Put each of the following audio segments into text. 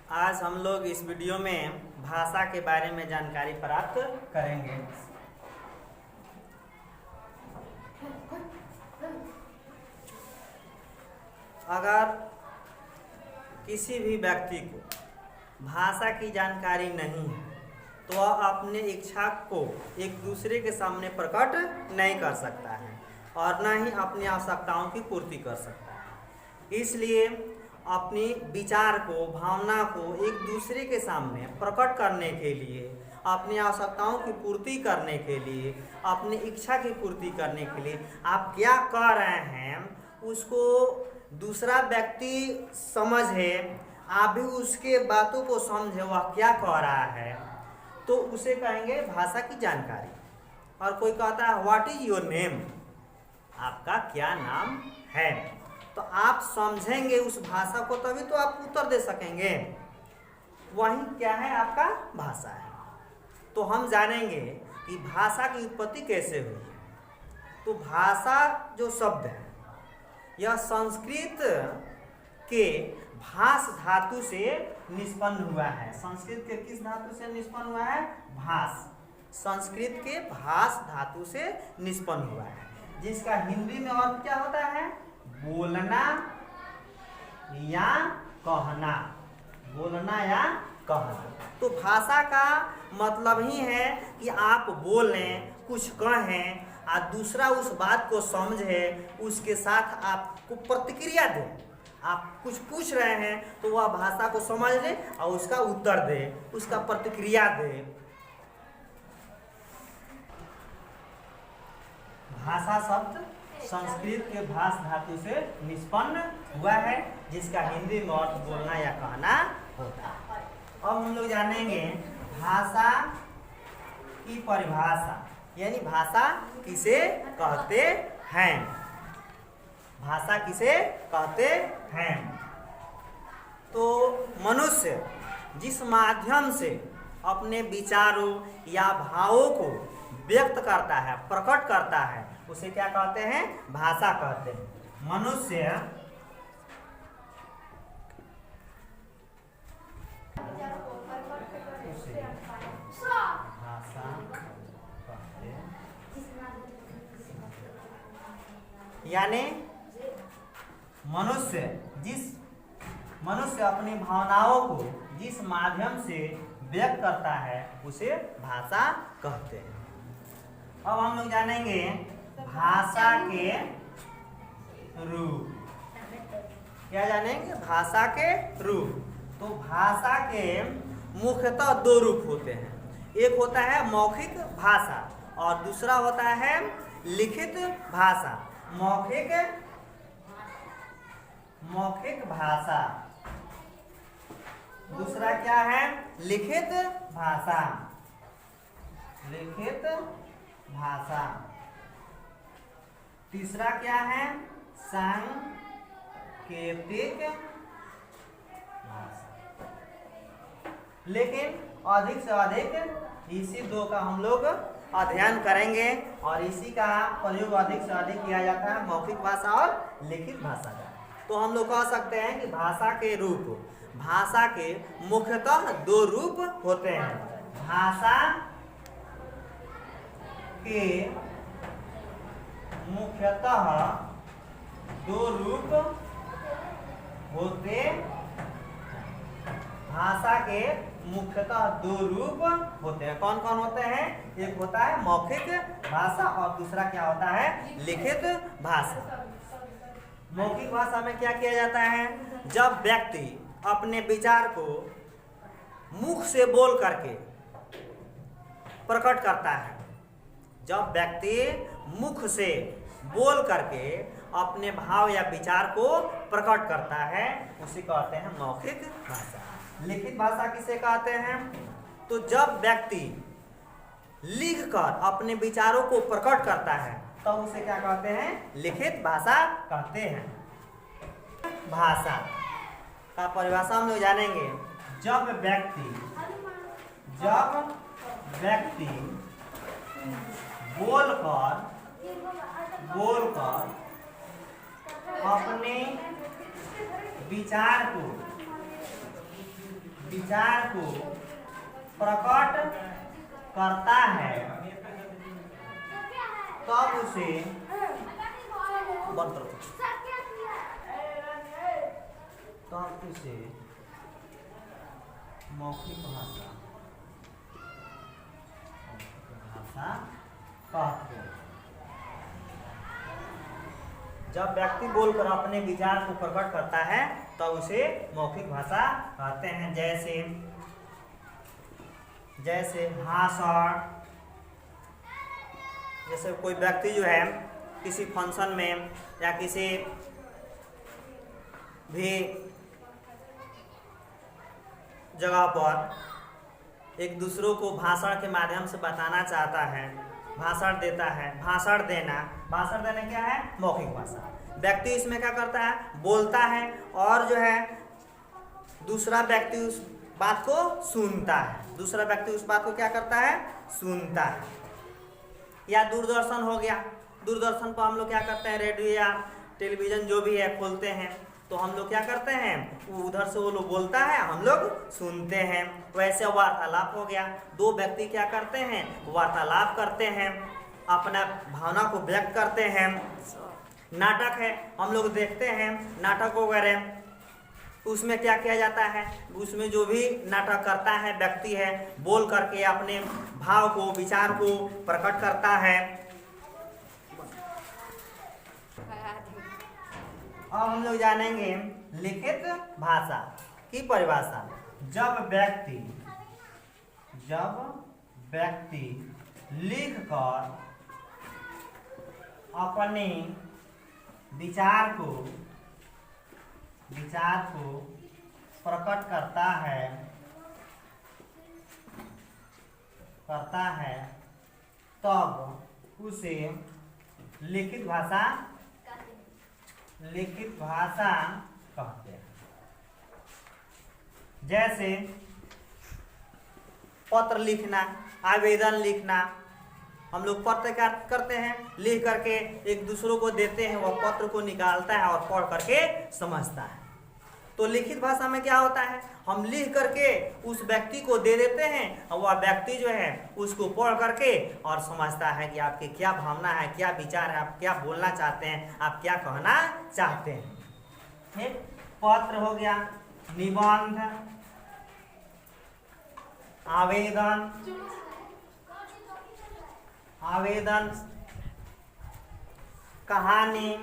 आज हम लोग इस वीडियो में भाषा के बारे में जानकारी प्राप्त करेंगे। अगर किसी भी व्यक्ति को भाषा की जानकारी नहीं है तो वह अपने इच्छा को एक दूसरे के सामने प्रकट नहीं कर सकता है और न ही अपनी आवश्यकताओं की पूर्ति कर सकता है। इसलिए अपनी विचार को, भावना को एक दूसरे के सामने प्रकट करने के लिए, अपनी आवश्यकताओं की पूर्ति करने के लिए, अपनी इच्छा की पूर्ति करने के लिए आप क्या कह रहे हैं उसको दूसरा व्यक्ति समझे, आप भी उसके बातों को समझे वह क्या कह रहा है, तो उसे कहेंगे भाषा की जानकारी। और कोई कहता है व्हाट इज योर नेम, आपका क्या नाम है, तो आप समझेंगे उस भाषा को तभी तो आप उत्तर दे सकेंगे। वही क्या है, आपका भाषा है। तो हम जानेंगे कि भाषा की उत्पत्ति कैसे हुई है। तो भाषा जो शब्द है यह संस्कृत के भास धातु से निष्पन्न हुआ है। संस्कृत के किस धातु से निष्पन्न हुआ है? भास। संस्कृत के भास धातु से निष्पन्न हुआ है, जिसका हिंदी में अर्थ क्या होता है? बोलना या कहना। बोलना या कहना। तो भाषा का मतलब ही है कि आप बोलें, कुछ कहें और दूसरा उस बात को समझे, उसके साथ आपको प्रतिक्रिया दें। आप कुछ पूछ रहे हैं तो वह भाषा को समझ ले और उसका उत्तर दे, उसका प्रतिक्रिया दे। भाषा शब्द संस्कृत के भास धातु से निष्पन्न हुआ है, जिसका हिंदी में अर्थ बोलना या कहना होता है। अब हम लोग जानेंगे भाषा की परिभाषा, यानी भाषा किसे कहते हैं। भाषा किसे कहते हैं? तो मनुष्य जिस माध्यम से अपने विचारों या भावों को व्यक्त करता है, प्रकट करता है, उसे क्या कहते हैं? भाषा कहते हैं। मनुष्य भाषा कहते हैं, यानी मनुष्य अपनी भावनाओं को जिस माध्यम से व्यक्त करता है उसे भाषा कहते हैं। अब हम लोग जानेंगे भाषा के रूप। क्या जानेंगे? भाषा के रूप। तो भाषा के मुख्यतः दो रूप होते हैं। एक होता है मौखिक भाषा और दूसरा होता है लिखित भाषा। मौखिक भाषा, दूसरा क्या है? लिखित भाषा। लिखित भाषा। तीसरा क्या है? सांकेतिक भाषा। लेकिन अधिक से अधिक इसी दो का हम लोग अध्ययन करेंगे और इसी का प्रयोग अधिक से अधिक किया जाता है, मौखिक भाषा और लिखित भाषा का। तो हम लोग कह सकते हैं कि भाषा के रूप, भाषा के मुख्यतः दो रूप होते हैं। भाषा के मुख्यतः दो रूप होते हैं। भाषा के मुख्यतः दो रूप होते हैं। कौन कौन होते हैं? एक होता है मौखिक भाषा और दूसरा क्या होता है? लिखित भाषा। मौखिक भाषा में क्या किया जाता है? जब व्यक्ति अपने विचार को मुख से बोल करके प्रकट करता है, जब व्यक्ति मुख से बोल करके अपने भाव या विचार को प्रकट करता है, उसे कहते हैं मौखिक भाषा। लिखित भाषा किसे कहते हैं? तो जब व्यक्ति लिखकर अपने विचारों को प्रकट करता है तो उसे क्या कहते हैं? लिखित भाषा कहते हैं। भाषा का परिभाषा हम लोग जानेंगे। जब व्यक्ति बोलकर अपने विचार को विचार को प्रकट करता है तब उसे बंद करो, तब उसे मौखिक भाषा कहते हैं। जब व्यक्ति बोलकर अपने विचार को प्रकट करता है तो उसे मौखिक भाषा कहते हैं। जैसे भाषण, जैसे कोई व्यक्ति जो है किसी फंक्शन में या किसी भी जगह पर एक दूसरों को भाषण के माध्यम से बताना चाहता है, भाषण देता है। भाषण देना क्या है? मौखिक भाषा। व्यक्ति इसमें क्या करता है? बोलता है और जो है दूसरा व्यक्ति उस बात को सुनता है। दूसरा व्यक्ति उस बात को क्या करता है? सुनता है। या दूरदर्शन हो गया, दूरदर्शन पर हम लोग क्या करते हैं? रेडियो या टेलीविज़न जो भी है खोलते हैं तो हम लोग क्या करते हैं? उधर से वो लोग बोलता है, हम लोग सुनते हैं। वैसे वार्तालाप हो गया, दो व्यक्ति क्या करते हैं? वार्तालाप करते हैं, अपना भावना को व्यक्त करते हैं। नाटक है, हम लोग देखते हैं नाटक वगैरह, उसमें क्या किया जाता है? उसमें जो भी नाटक करता है व्यक्ति है, बोल करके अपने भाव को, विचार को प्रकट करता है। अब हम लोग जानेंगे लिखित भाषा की परिभाषा। जब व्यक्ति लिखकर अपने विचार को प्रकट करता है तब उसे लिखित भाषा कहते हैं। जैसे पत्र लिखना, आवेदन लिखना, हम लोग पत्र क्या करते हैं? लिख करके एक दूसरों को देते हैं, वह पत्र को निकालता है और पढ़ करके समझता है। तो लिखित भाषा में क्या होता है? हम लिख करके उस व्यक्ति को दे देते हैं और वह व्यक्ति जो है उसको पढ़ करके और समझता है कि आपके क्या भावना है, क्या विचार है, आप क्या बोलना चाहते हैं, आप क्या कहना चाहते हैं। ठीक? पत्र हो गया, निबंध, आवेदन, कहानी,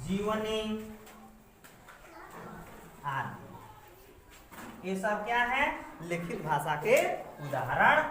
जीवनी आदि। ये सब क्या है? लिखित भाषा के उदाहरण।